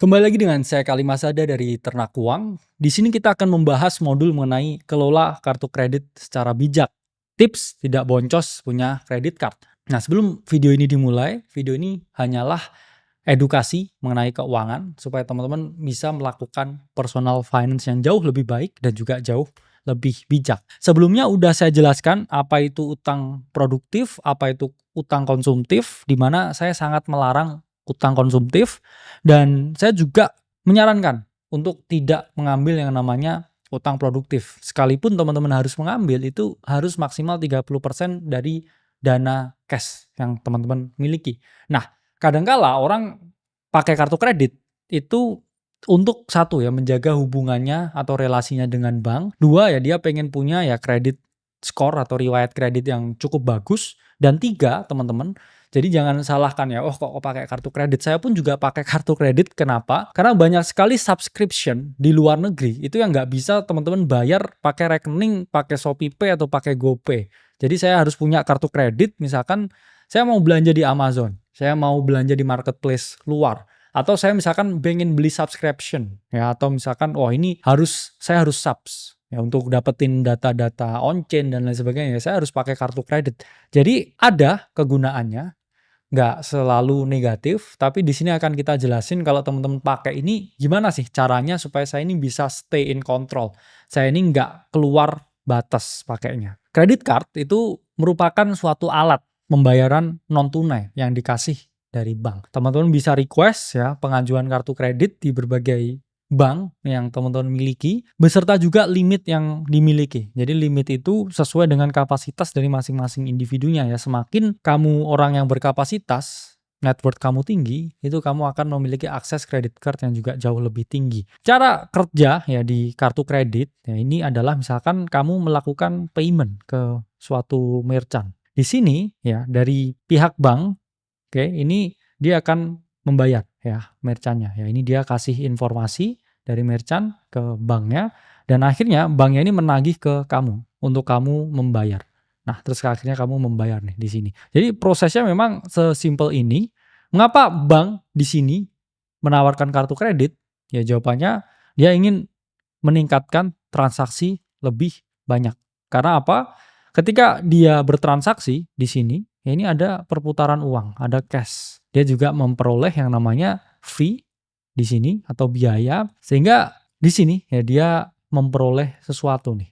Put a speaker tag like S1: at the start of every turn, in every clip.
S1: Kembali lagi dengan saya Kalimasada dari Ternak Uang. Di sini kita akan membahas modul mengenai kelola kartu kredit secara bijak. Tips tidak boncos punya kredit card. Nah, sebelum video ini dimulai, video ini hanyalah edukasi mengenai keuangan supaya teman-teman bisa melakukan personal finance yang jauh lebih baik dan juga jauh lebih bijak. Sebelumnya udah saya jelaskan apa itu utang produktif, apa itu utang konsumtif, di mana saya sangat melarang utang konsumtif dan saya juga menyarankan untuk tidak mengambil yang namanya utang produktif. Sekalipun teman-teman harus mengambil, itu harus maksimal 30% dari dana cash yang teman-teman miliki. Nah, kadangkala orang pakai kartu kredit itu untuk satu ya menjaga hubungannya atau relasinya dengan bank. Dua ya dia pengen punya ya kredit score atau riwayat kredit yang cukup bagus. Dan tiga teman-teman, jadi jangan salahkan ya, oh kok pakai kartu kredit. Saya pun juga pakai kartu kredit. Kenapa? Karena banyak sekali subscription di luar negeri itu yang nggak bisa teman-teman bayar pakai rekening, pakai ShopeePay atau pakai GoPay. Jadi saya harus punya kartu kredit. Misalkan saya mau belanja di Amazon, saya mau belanja di marketplace luar, atau saya misalkan pengen beli subscription ya, atau misalkan ini saya harus subs ya untuk dapetin data-data on-chain dan lain sebagainya, saya harus pakai kartu kredit. Jadi ada kegunaannya, nggak selalu negatif, tapi di sini akan kita jelasin kalau teman-teman pakai ini gimana sih caranya supaya saya ini bisa stay in control. Saya ini nggak keluar batas pakainya. Credit card itu merupakan suatu alat pembayaran non tunai yang dikasih dari bank. Teman-teman bisa request ya pengajuan kartu kredit di berbagai bank yang teman-teman miliki, beserta juga limit yang dimiliki. Jadi limit itu sesuai dengan kapasitas dari masing-masing individunya ya. Semakin kamu orang yang berkapasitas, net worth kamu tinggi, itu kamu akan memiliki akses kredit card yang juga jauh lebih tinggi. Cara kerja ya di kartu kredit, ya ini adalah misalkan kamu melakukan payment ke suatu merchant. Di sini ya dari pihak bank, oke, ini dia akan membayar ya merchantnya. Ya ini dia kasih informasi dari merchant ke banknya dan akhirnya banknya ini menagih ke kamu untuk kamu membayar. Nah, terus akhirnya kamu membayar nih di sini. Jadi prosesnya memang sesimpel ini. Mengapa bank di sini menawarkan kartu kredit? Ya jawabannya dia ingin meningkatkan transaksi lebih banyak. Karena apa? Ketika dia bertransaksi di sini, ya ini ada perputaran uang, ada cash. Dia juga memperoleh yang namanya fee di sini atau biaya, sehingga di sini ya dia memperoleh sesuatu nih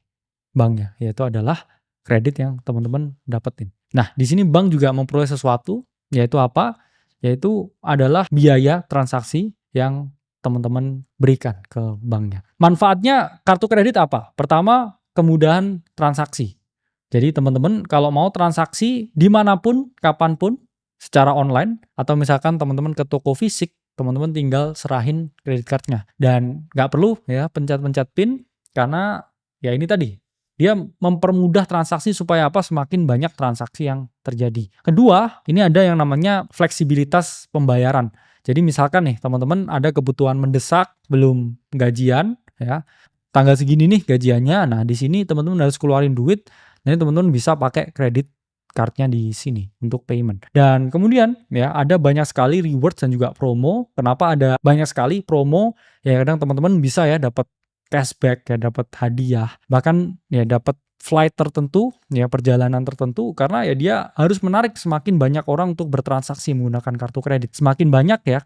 S1: banknya, yaitu adalah kredit yang teman-teman dapetin. Nah, di sini bank juga memperoleh sesuatu, yaitu apa? Yaitu adalah biaya transaksi yang teman-teman berikan ke banknya. Manfaatnya kartu kredit apa? Pertama, kemudahan transaksi. Jadi teman-teman kalau mau transaksi dimanapun, kapanpun, secara online, atau misalkan teman-teman ke toko fisik, teman-teman tinggal serahin kredit cardnya. Dan nggak perlu ya pencet-pencet PIN, karena ya ini tadi, dia mempermudah transaksi supaya apa? Semakin banyak transaksi yang terjadi. Kedua, ini ada yang namanya fleksibilitas pembayaran. Jadi misalkan nih teman-teman ada kebutuhan mendesak, belum gajian ya, tanggal segini nih gajiannya. Nah, di sini teman-teman harus keluarin duit. Jadi teman-teman bisa pakai kredit cardnya di sini untuk payment. Dan kemudian ya ada banyak sekali rewards dan juga promo. Kenapa ada banyak sekali promo? Ya kadang teman-teman bisa ya dapat cashback, ya dapat hadiah, bahkan ya dapat flight tertentu, ya perjalanan tertentu, karena ya dia harus menarik semakin banyak orang untuk bertransaksi menggunakan kartu kredit. Semakin banyak ya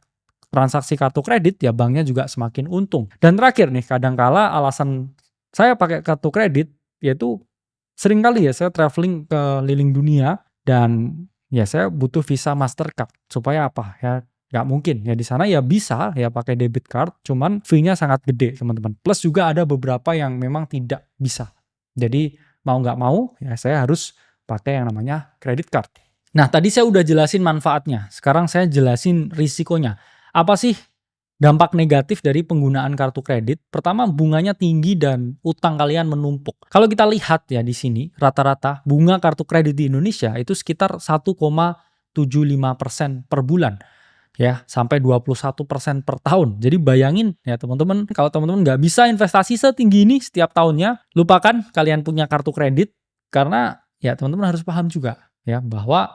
S1: transaksi kartu kredit, ya banknya juga semakin untung. Dan terakhir nih, kadangkala alasan saya pakai kartu kredit yaitu sering kali ya saya traveling keliling dunia dan ya saya butuh visa Mastercard. Supaya apa? Ya nggak mungkin ya di sana ya bisa ya pakai debit card, cuman fee-nya sangat gede teman-teman. Plus juga ada beberapa yang memang tidak bisa. Jadi mau nggak mau ya saya harus pakai yang namanya credit card. Nah, tadi saya udah jelasin manfaatnya. Sekarang saya jelasin risikonya. Apa sih dampak negatif dari penggunaan kartu kredit? Pertama, bunganya tinggi dan utang kalian menumpuk. Kalau kita lihat ya di sini, rata-rata bunga kartu kredit di Indonesia itu sekitar 1,75% per bulan. Ya, sampai 21% per tahun. Jadi bayangin ya teman-teman, kalau teman-teman nggak bisa investasi setinggi ini setiap tahunnya, lupakan kalian punya kartu kredit, karena ya teman-teman harus paham juga ya bahwa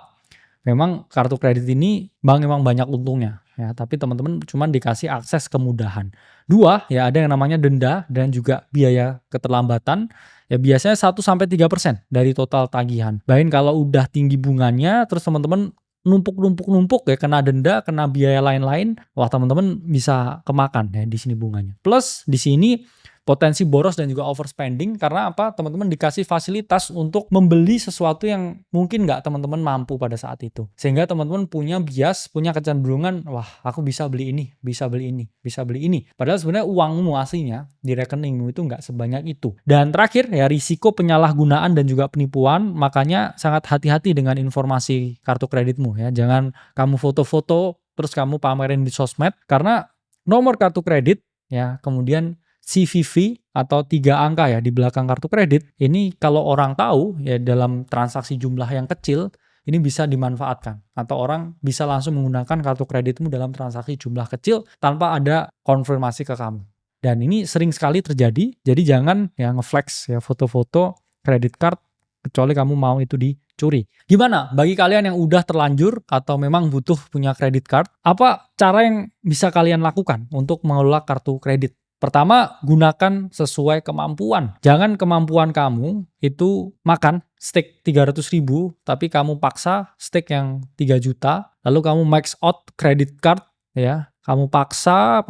S1: memang kartu kredit ini bank memang banyak untungnya. ya, tapi teman-teman cuma dikasih akses kemudahan. 2, ya ada yang namanya denda dan juga biaya keterlambatan. Ya biasanya 1-3% dari total tagihan. Bayangin kalau udah tinggi bunganya, terus teman-teman numpuk ya, kena denda, kena biaya lain-lain, wah teman-teman bisa kemakan ya di sini bunganya. Plus di sini potensi boros dan juga overspending karena apa? Teman-teman dikasih fasilitas untuk membeli sesuatu yang mungkin nggak teman-teman mampu pada saat itu. Sehingga teman-teman punya bias, punya kecenderungan, wah aku bisa beli ini, bisa beli ini, bisa beli ini. Padahal sebenarnya uangmu aslinya di rekeningmu itu nggak sebanyak itu. Dan terakhir ya risiko penyalahgunaan dan juga penipuan, makanya sangat hati-hati dengan informasi kartu kreditmu ya. Jangan kamu foto-foto terus kamu pamerin di sosmed karena nomor kartu kredit ya, kemudian CVV atau 3 angka ya di belakang kartu kredit, ini kalau orang tahu ya dalam transaksi jumlah yang kecil, ini bisa dimanfaatkan. Atau orang bisa langsung menggunakan kartu kreditmu dalam transaksi jumlah kecil tanpa ada konfirmasi ke kamu. Dan ini sering sekali terjadi, jadi jangan ya ngeflex ya foto-foto kredit card kecuali kamu mau itu dicuri. Gimana bagi kalian yang udah terlanjur atau memang butuh punya kredit card, apa cara yang bisa kalian lakukan untuk mengelola kartu kredit? Pertama, gunakan sesuai kemampuan. Jangan kemampuan kamu itu makan steak 300.000, tapi kamu paksa steak yang 3 juta, lalu kamu max out credit card, ya. Kamu paksa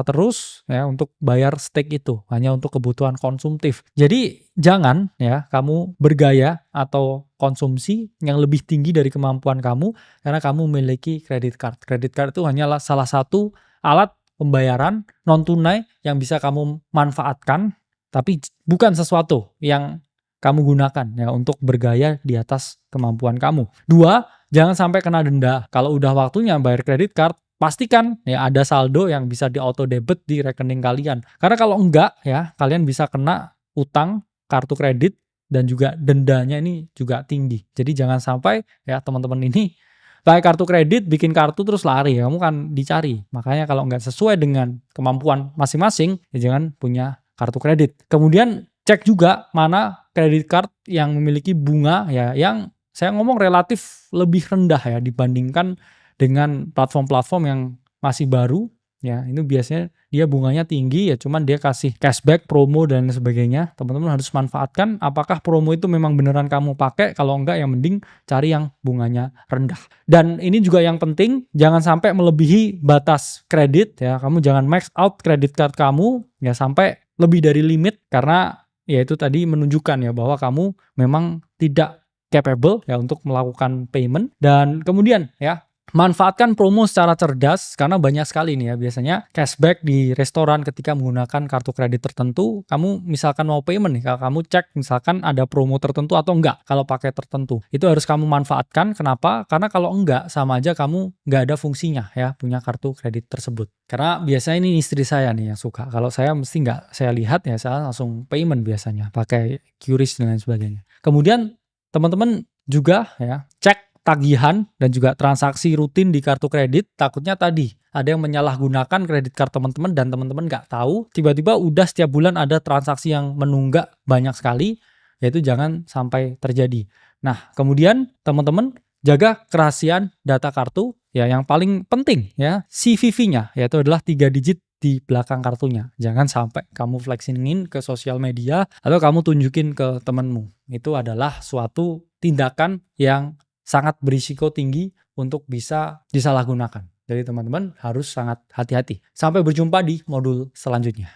S1: terus ya untuk bayar steak itu hanya untuk kebutuhan konsumtif. Jadi jangan ya kamu bergaya atau konsumsi yang lebih tinggi dari kemampuan kamu karena kamu memiliki credit card. Credit card itu hanyalah salah satu alat pembayaran non tunai yang bisa kamu manfaatkan, tapi bukan sesuatu yang kamu gunakan ya untuk bergaya di atas kemampuan kamu. 2, jangan sampai kena denda. Kalau udah waktunya bayar kredit card, pastikan ya ada saldo yang bisa di auto debit di rekening kalian. Karena kalau enggak ya, kalian bisa kena utang kartu kredit dan juga dendanya ini juga tinggi. Jadi jangan sampai ya teman-teman ini pakai kartu kredit, bikin kartu terus lari, kamu kan dicari. Makanya kalau nggak sesuai dengan kemampuan masing-masing, ya jangan punya kartu kredit. Kemudian cek juga mana kredit card yang memiliki bunga ya, yang saya ngomong relatif lebih rendah ya dibandingkan dengan platform-platform yang masih baru. Ya, itu biasanya dia bunganya tinggi ya, cuman dia kasih cashback, promo dan sebagainya. Teman-teman harus manfaatkan apakah promo itu memang beneran kamu pakai. Kalau enggak yang mending cari yang bunganya rendah. Dan ini juga yang penting, jangan sampai melebihi batas kredit ya. Kamu jangan max out kredit card kamu ya sampai lebih dari limit karena ya itu tadi menunjukkan ya bahwa kamu memang tidak capable ya untuk melakukan payment. Dan kemudian ya manfaatkan promo secara cerdas karena banyak sekali nih ya biasanya cashback di restoran ketika menggunakan kartu kredit tertentu. Kamu misalkan mau payment nih, kalau kamu cek misalkan ada promo tertentu atau enggak kalau pakai tertentu. Itu harus kamu manfaatkan. Kenapa? Karena kalau enggak sama aja kamu enggak ada fungsinya ya punya kartu kredit tersebut. Karena biasanya ini istri saya nih yang suka. Kalau saya mesti enggak saya lihat ya saya langsung payment biasanya pakai QRIS dan lain sebagainya. Kemudian teman-teman juga ya cek tagihan dan juga transaksi rutin di kartu kredit. Takutnya tadi ada yang menyalahgunakan kredit card teman-teman dan teman-teman nggak tahu, tiba-tiba udah setiap bulan ada transaksi yang menunggak banyak sekali, yaitu jangan sampai terjadi. Nah kemudian teman-teman jaga kerahasiaan data kartu ya, yang paling penting ya CVV-nya yaitu adalah 3 digit di belakang kartunya. Jangan sampai kamu flexingin ke sosial media atau kamu tunjukin ke temanmu. Itu adalah suatu tindakan yang sangat berisiko tinggi untuk bisa disalahgunakan. Jadi teman-teman harus sangat hati-hati. Sampai berjumpa di modul selanjutnya.